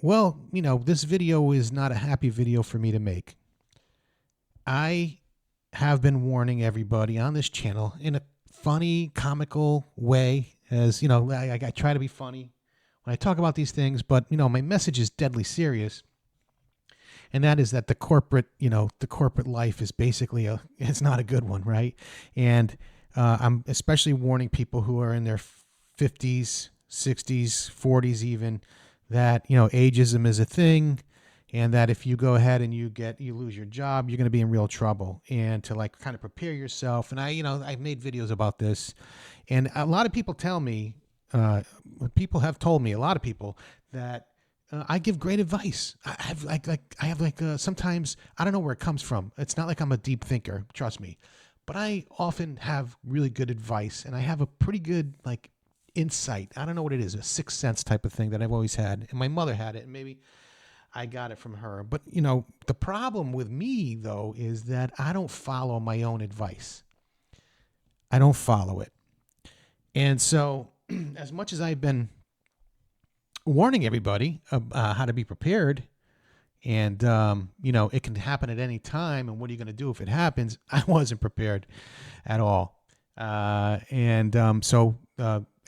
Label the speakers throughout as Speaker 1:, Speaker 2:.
Speaker 1: Well, this video is not a happy video for me to make. I have been warning everybody on this channel in a funny, comical way. As I try to be funny when I talk about these things, but my message is deadly serious, and that is that the corporate life is basically it's not a good one, right? And I'm especially warning people who are in their 50s, 60s, 40s, even that ageism is a thing, and that if you go ahead and you lose your job, you're going to be in real trouble. And to like kind of prepare yourself. And I've made videos about this, and a lot of people tell me, people have told me, a lot of people, that I give great advice. Sometimes I don't know where it comes from. It's not like I'm a deep thinker, trust me, but I often have really good advice, and I have a pretty good insight. I don't know what it is, a sixth sense type of thing that I've always had, and my mother had it, and maybe I got it from her. But the problem with me though is that I don't follow my own advice. I don't follow it, and so as much as I've been warning everybody how to be prepared, and it can happen at any time, and what are you going to do if it happens? I wasn't prepared at all.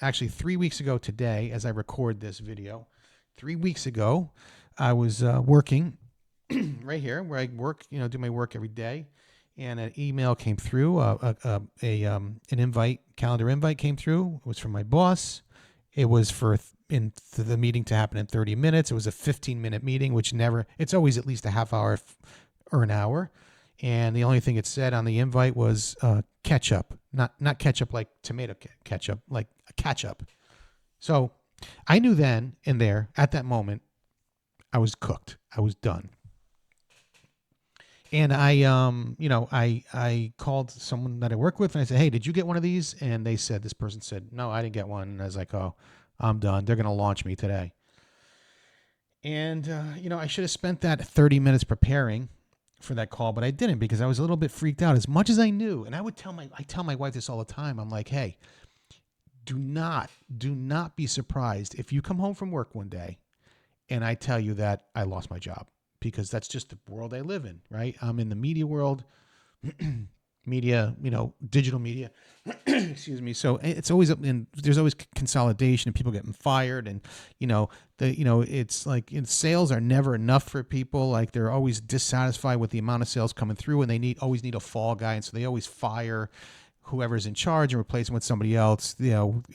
Speaker 1: Actually 3 weeks ago today, as I record this video, 3 weeks ago, I was working right here where I work, do my work every day, and an email came through, an invite, calendar invite came through. It was from my boss. It was for the meeting to happen in 30 minutes. It was a 15-minute meeting, which it's always at least a half hour or an hour. And the only thing it said on the invite was ketchup, not ketchup like tomato ketchup, like a catch-up. So I knew then and there at that moment, I was cooked. I was done. And I called someone that I work with, and I said, "Hey, did you get one of these?" And this person said, "No, I didn't get one." And I was like, "Oh, I'm done. They're going to launch me today." And, I should have spent that 30 minutes preparing for that call, but I didn't, because I was a little bit freaked out as much as I knew. And I tell my wife this all the time. I'm like, "Hey, do not be surprised if you come home from work one day and I tell you that I lost my job, because that's just the world I live in, right? I'm in the media world, media, digital media, excuse me. So it's always, and there's always consolidation and people getting fired. And, it's like sales are never enough for people. Like they're always dissatisfied with the amount of sales coming through, and they always need a fall guy. And so they always fire whoever's in charge and replace him with somebody else,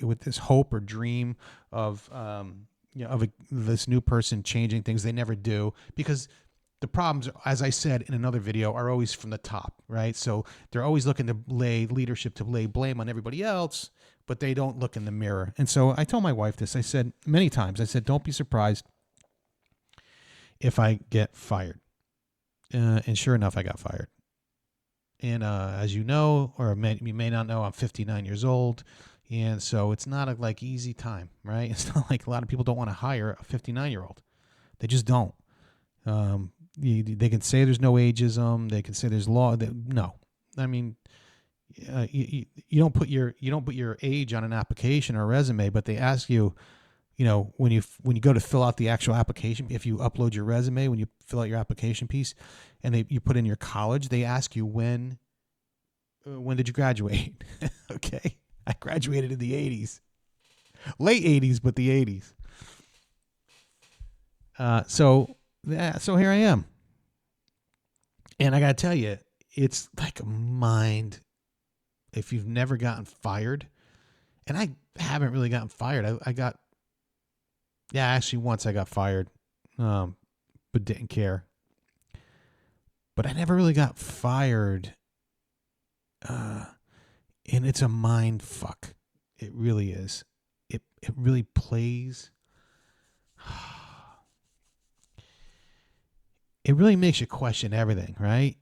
Speaker 1: with this hope or dream of, this new person changing things. They never do, because the problems, as I said in another video, are always from the top, right? So they're always looking to lay blame on everybody else, but they don't look in the mirror. And so I told my wife this. I said many times, don't be surprised if I get fired. And sure enough, I got fired. And as you know, or you may not know, I'm 59 years old. And so it's not a easy time, right? It's not like a lot of people don't want to hire a 59-year-old. They just don't. They can say there's no ageism. They can say there's law. No, I mean, you don't put your age on an application or a resume, but they ask you, when you go to fill out the actual application, if you upload your resume, when you fill out your application piece, and you put in your college, they ask you when did you graduate? Okay, I graduated in the 80s, late 80s, but the 80s. So here I am. And I got to tell you, it's like a mind. If you've never gotten fired, and I haven't really gotten fired. Actually once I got fired, but didn't care. But I never really got fired. And it's a mind fuck. It really is. It really plays. It really makes you question everything, right?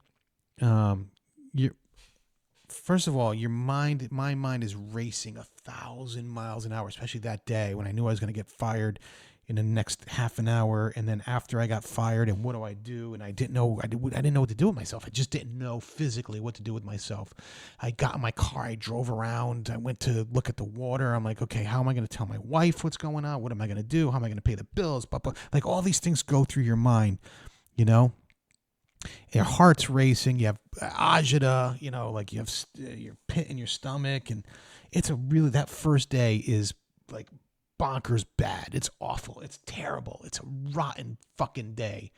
Speaker 1: First of all, my mind is racing 1,000 miles an hour, especially that day when I knew I was going to get fired. in the next half an hour. And then after I got fired, and what do I do? And I didn't know what to do with myself. I just didn't know physically what to do with myself. I got in my car, I drove around, I went to look at the water. I'm like, okay, how am I going to tell my wife what's going on? What am I going to do? How am I going to pay the bills? But like all these things go through your mind, you know? Your heart's racing. You have agita, you know, like you have your pit in your stomach. And it's that first day is like bonkers bad. It's awful. It's terrible. It's a rotten fucking day.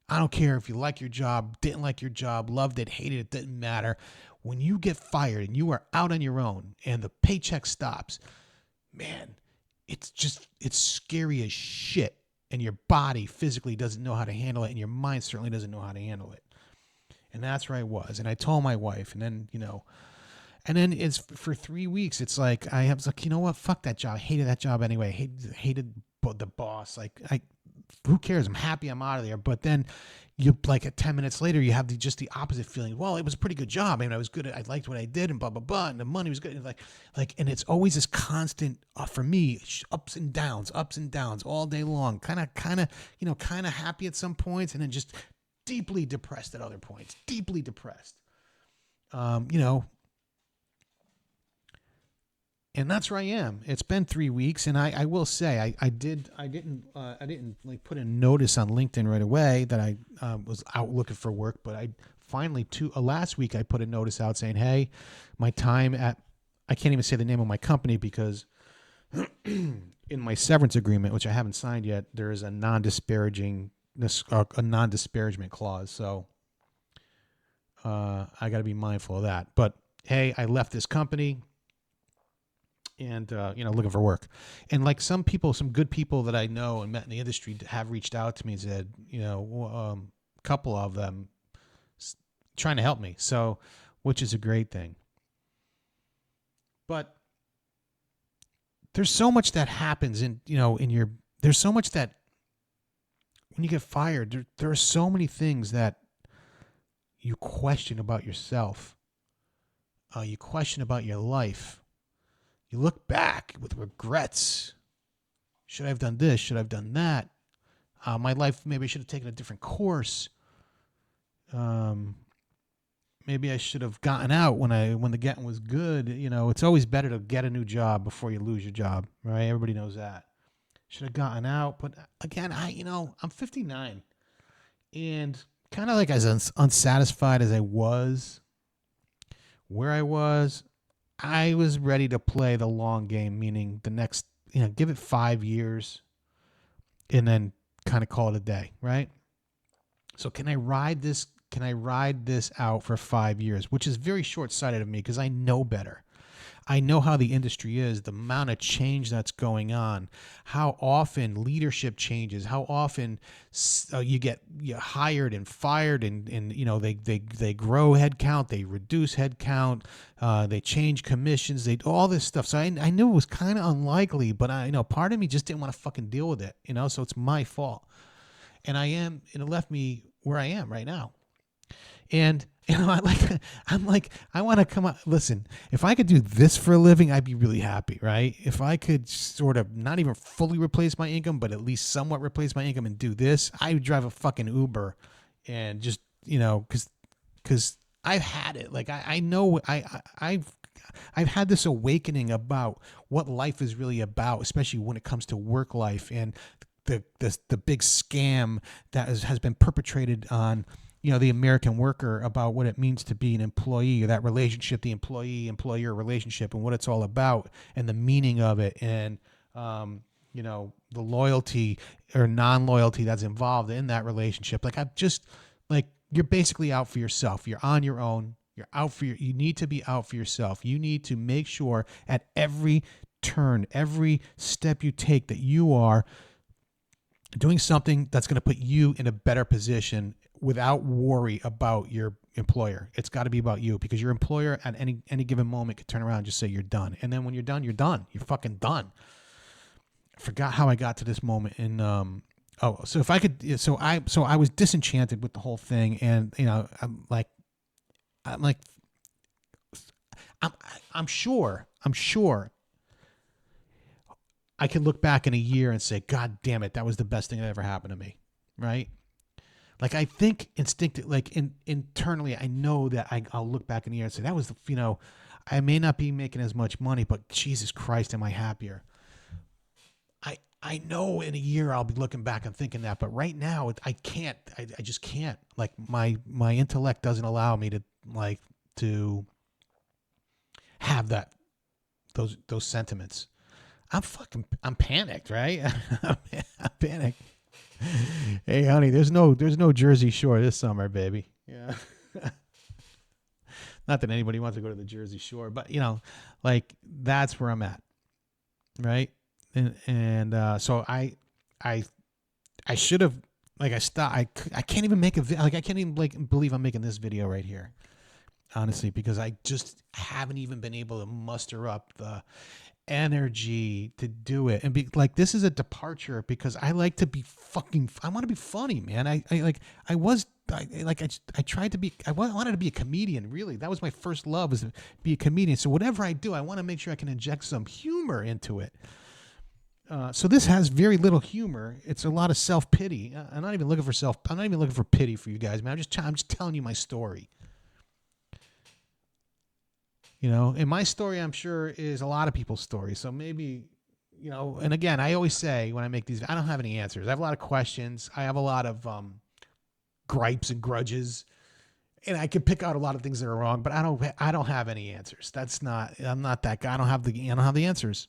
Speaker 1: I don't care if you like your job, didn't like your job, loved it, hated it, didn't matter. When you get fired and you are out on your own and the paycheck stops, man, it's scary as shit. And your body physically doesn't know how to handle it, and your mind certainly doesn't know how to handle it. And that's where I was. And I told my wife, and then, you know, and then it's for 3 weeks. It's like, I was like, you know what? Fuck that job. I hated that job anyway. Hated the boss. Like, who cares? I'm happy I'm out of there. But then you, like, 10 minutes later, you have just the opposite feeling. Well, it was a pretty good job. I mean, I was good. I liked what I did and blah, blah, blah. And the money was good. And and it's always this constant, for me, ups and downs all day long. Kind of happy at some points, and then just deeply depressed at other points. Deeply depressed. You know, and that's where I am. It's been 3 weeks, and I will say I didn't like put a notice on LinkedIn right away that I was out looking for work, but I finally last week I put a notice out saying, hey, my time I can't even say the name of my company because in my severance agreement, which I haven't signed yet, there is a non-disparagement clause. So I got to be mindful of that. But hey, I left this company. And, you know, looking for work. And like some good people that I know and met in the industry have reached out to me and said, you know, a couple of them trying to help me. So, which is a great thing. But there's so much that happens there's so much that when you get fired, there are so many things that you question about yourself. You question about your life. You look back with regrets. Should I have done this? Should I have done that? My life, maybe I should have taken a different course. Maybe I should have gotten out when the getting was good. You know, it's always better to get a new job before you lose your job, right? Everybody knows that. Should have gotten out, but again, I'm 59, and kind of like as unsatisfied as I was, where I was ready to play the long game, meaning the next, give it 5 years and then kind of call it a day, right? So can I ride this out for 5 years, which is very short-sighted of me because I know better. I know how the industry is, the amount of change that's going on, how often leadership changes, how often you get hired and fired, and they grow headcount, they reduce headcount, they change commissions, they all this stuff. So I knew it was kind of unlikely, but part of me just didn't want to fucking deal with it, so it's my fault. And it left me where I am right now. And I want to come out. Listen, if I could do this for a living, I'd be really happy, right? If I could sort of not even fully replace my income, but at least somewhat replace my income and do this, I would drive a fucking Uber and just, because I've had it. Like I know I've had this awakening about what life is really about, especially when it comes to work life and the big scam that has been perpetrated on the American worker about what it means to be an employee, or that relationship, the employee-employer relationship, and what it's all about, and the meaning of it, and the loyalty or non-loyalty that's involved in that relationship. You're basically out for yourself. You're on your own. You need to be out for yourself. You need to make sure at every turn, every step you take, that you are doing something that's going to put you in a better position without worry about your employer. It's got to be about you, because your employer at any given moment could turn around and just say you're done. And then when you're done, you're done. You're fucking done. I forgot how I got to this moment. And so I was disenchanted with the whole thing, and I'm sure I could look back in a year and say, God damn it, that was the best thing that ever happened to me. Right? Like I think instinctively, like internally, I know that I'll look back in the year and say, that was the, I may not be making as much money, but Jesus Christ, am I happier? I know in a year I'll be looking back and thinking that, but right now I can't. I just can't. Like my intellect doesn't allow me to have those sentiments. I'm panicked, right? I'm panicked. Hey, honey, there's no Jersey Shore this summer, baby. Yeah. Not that anybody wants to go to the Jersey Shore, but like that's where I'm at, right? And so I should have, like, I stopped. I can't even make I can't even believe I'm making this video right here, honestly, because I just haven't even been able to muster up the energy to do it. And be like, this is a departure because I like to be I want to be funny, man. I tried to be, I wanted to be a comedian. Really, that was my first love, was to be a comedian. So whatever I do, I want to make sure I can inject some humor into it. So this has very little humor. It's a lot of self-pity. I'm not even looking for pity for you guys, man. I'm just telling you my story. And my story, I'm sure, is a lot of people's story. So maybe, and again, I always say when I make these, I don't have any answers. I have a lot of questions. I have a lot of gripes and grudges, and I can pick out a lot of things that are wrong, but I don't have any answers. I'm not that guy. I don't have the answers.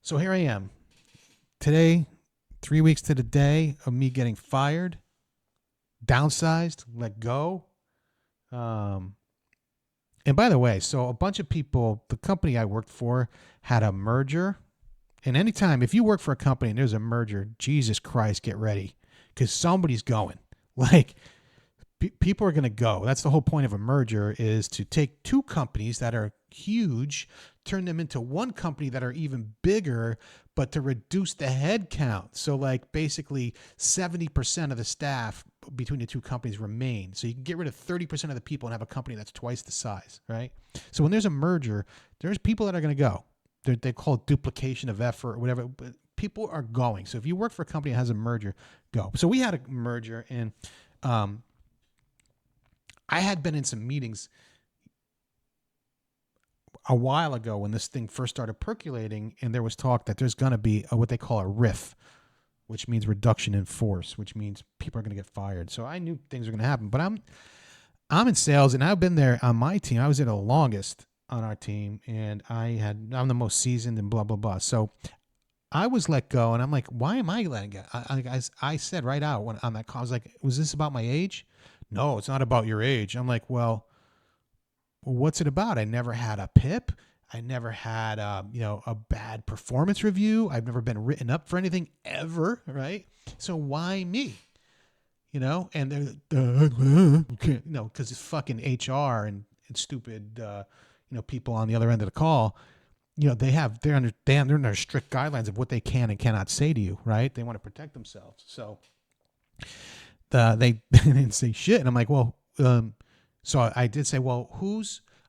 Speaker 1: So here I am today, 3 weeks to the day of me getting fired, downsized, let go. And by the way, so a bunch of people, the company I worked for had a merger. And anytime, if you work for a company and there's a merger, Jesus Christ, get ready, because somebody's going. Like, people are going to go. That's the whole point of a merger, is to take two companies that are huge, turn them into one company that are even bigger, but to reduce the head count. So like basically 70% of the staff between the two companies remain. So you can get rid of 30% of the people and have a company that's twice the size, right? So when there's a merger, there's people that are going to go. They call it duplication of effort or whatever, but people are going. So if you work for a company that has a merger, go. So we had a merger, and I had been in some meetings a while ago when this thing first started percolating, and there was talk that there's going to be what they call a RIF, which means reduction in force, which means people are going to get fired. So I knew things were going to happen, but I'm in sales, and I've been there on my team. I was there the longest on our team, and I'm the most seasoned and blah, blah, blah. So I was let go, and I'm like, why am I letting go? I said right out on that call, I was like, was this about my age? No, it's not about your age. I'm like, well, what's it about? I never had a PIP. I never had a bad performance review. I've never been written up for anything ever, right? So why me? And they're because it's fucking HR and stupid people on the other end of the call. They're under strict guidelines of what they can and cannot say to you, right? They want to protect themselves. So they didn't say shit. And I'm like, well, so I did say, well,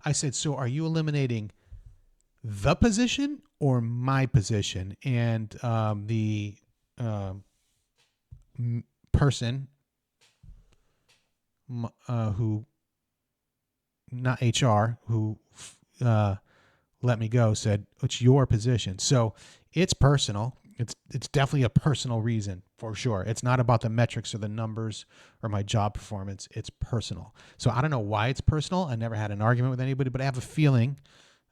Speaker 1: I said, so are you eliminating the position or my position? And the person who, not HR, who let me go, said, it's your position. So it's personal. It's definitely a personal reason, for sure. It's not about the metrics or the numbers or my job performance. It's personal. So I don't know why it's personal. I never had an argument with anybody, but I have a feeling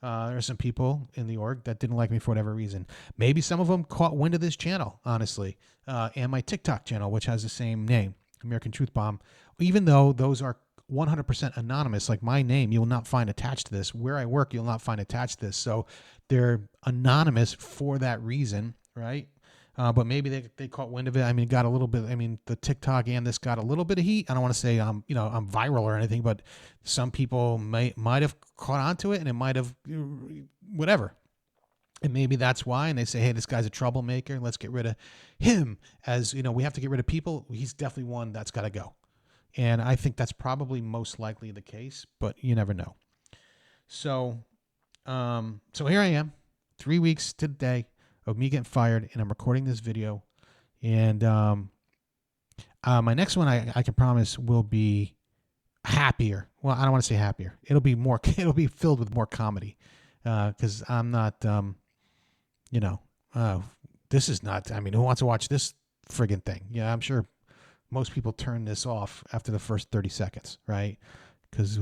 Speaker 1: there are some people in the org that didn't like me for whatever reason. Maybe some of them caught wind of this channel, honestly, and my TikTok channel, which has the same name, American Truth Bomb. Even though those are 100% anonymous, like my name, you will not find attached to this. Where I work, you'll not find attached to this. So they're anonymous for that reason, right? But maybe they caught wind of it. I mean, it got a little bit. I mean, the TikTok and this got a little bit of heat. I don't want to say I'm viral or anything, but some people might have caught on to it, and it might have whatever. And maybe that's why. And they say, hey, this guy's a troublemaker. Let's get rid of him. As we have to get rid of people. He's definitely one that's got to go. And I think that's probably most likely the case, but you never know. So So here I am, 3 weeks to the day of me getting fired, and I'm recording this video. And my next one, I can promise, will be happier. Well, I don't want to say happier. It'll be more. It'll be filled with more comedy, because I'm not. You know, this is not. I mean, who wants to watch this friggin' thing? Yeah, I'm sure most people turn this off after the first 30 seconds, right? Because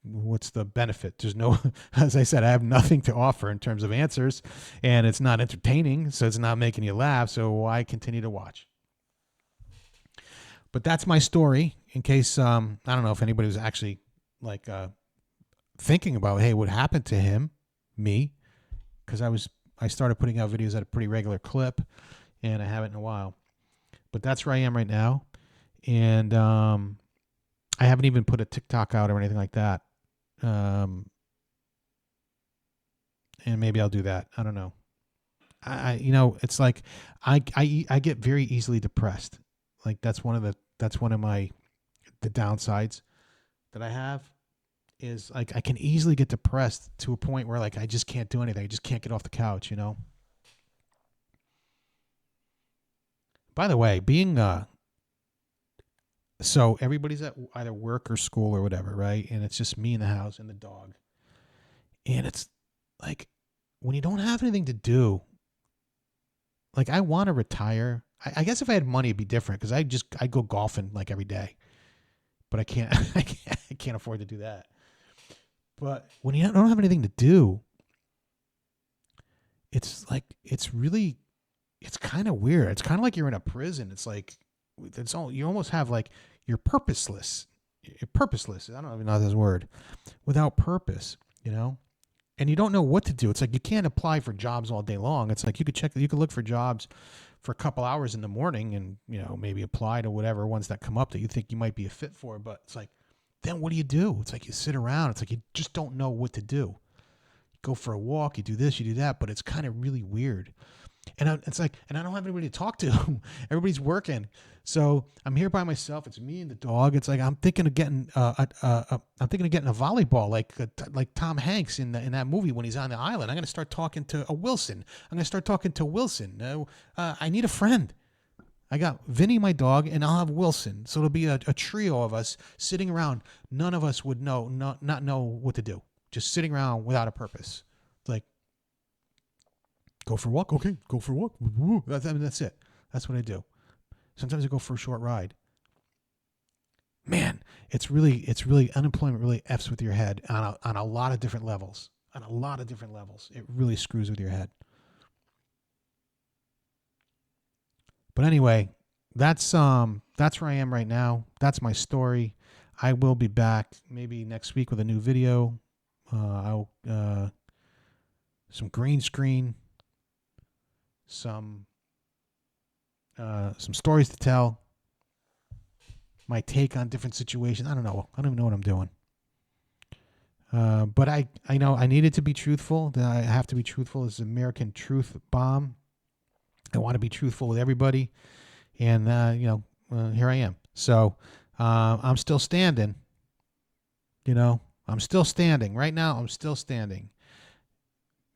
Speaker 1: what's the benefit? There's no, as I said, I have nothing to offer in terms of answers, and it's not entertaining, so it's not making you laugh. So why continue to watch? But that's my story. In case I don't know if anybody was actually like thinking about, hey, what happened to him, me, because I started putting out videos at a pretty regular clip, and I haven't in a while. But that's where I am right now, and I haven't even put a TikTok out or anything like that. And maybe I'll do that. I don't know. It's like I get very easily depressed. Like that's one of the downsides that I have is like I can easily get depressed to a point where like I just can't do anything. I just can't get off the couch, you know. By the way, being so everybody's at either work or school or whatever, right? And it's just me in the house and the dog. And it's like when you don't have anything to do, like I want to retire. I guess if I had money, it'd be different because I go golfing like every day, but I can't, I can't afford to do that. But when you don't have anything to do, it's like, it's kind of weird. It's kind of like you're in a prison. It's like, you almost have like, you're purposeless. You're purposeless. I don't even know this word. Without purpose, you know? And you don't know what to do. It's like you can't apply for jobs all day long. It's like you could look for jobs for a couple hours in the morning and, maybe apply to whatever ones that come up that you think you might be a fit for. But it's like, then what do you do? It's like you sit around. It's like you just don't know what to do. You go for a walk, you do this, you do that, but it's kind of really weird. And it's like, and I don't have anybody to talk to. Everybody's working, so I'm here by myself. It's me and the dog. It's like I'm thinking of getting, a volleyball, like Tom Hanks in that movie when he's on the island. I'm gonna start talking to a Wilson. I'm gonna start talking to Wilson. I need a friend. I got Vinny, my dog, and I'll have Wilson. So it'll be a trio of us sitting around. None of us would not know what to do. Just sitting around without a purpose. Like, go for a walk. Okay, go for a walk. That's it. That's what I do. Sometimes I go for a short ride. Man, it's really unemployment really f's with your head on a lot of different levels. On a lot of different levels, it really screws with your head. But anyway, that's where I am right now. That's my story. I will be back maybe next week with a new video. I'll some green screen, some stories to tell, my take on different situations. I don't know. I don't even know what I'm doing. But I know I needed to be truthful. I have to be truthful. This is American Truth Bomb. I want to be truthful with everybody. And, here I am. So I'm still standing. I'm still standing. Right now, I'm still standing.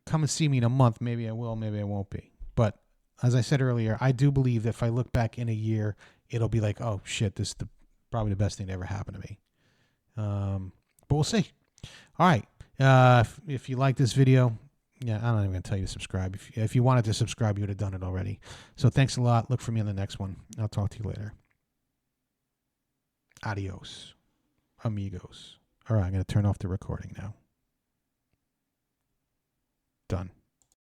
Speaker 1: Come and see me in a month. Maybe I will. Maybe I won't be. But as I said earlier, I do believe that if I look back in a year, it'll be like, oh, shit, this is probably the best thing that ever happened to me. But we'll see. All right. If you like this video, yeah, I'm not even going to tell you to subscribe. If you wanted to subscribe, you would have done it already. So thanks a lot. Look for me on the next one. I'll talk to you later. Adios, amigos. All right, I'm going to turn off the recording now. Done.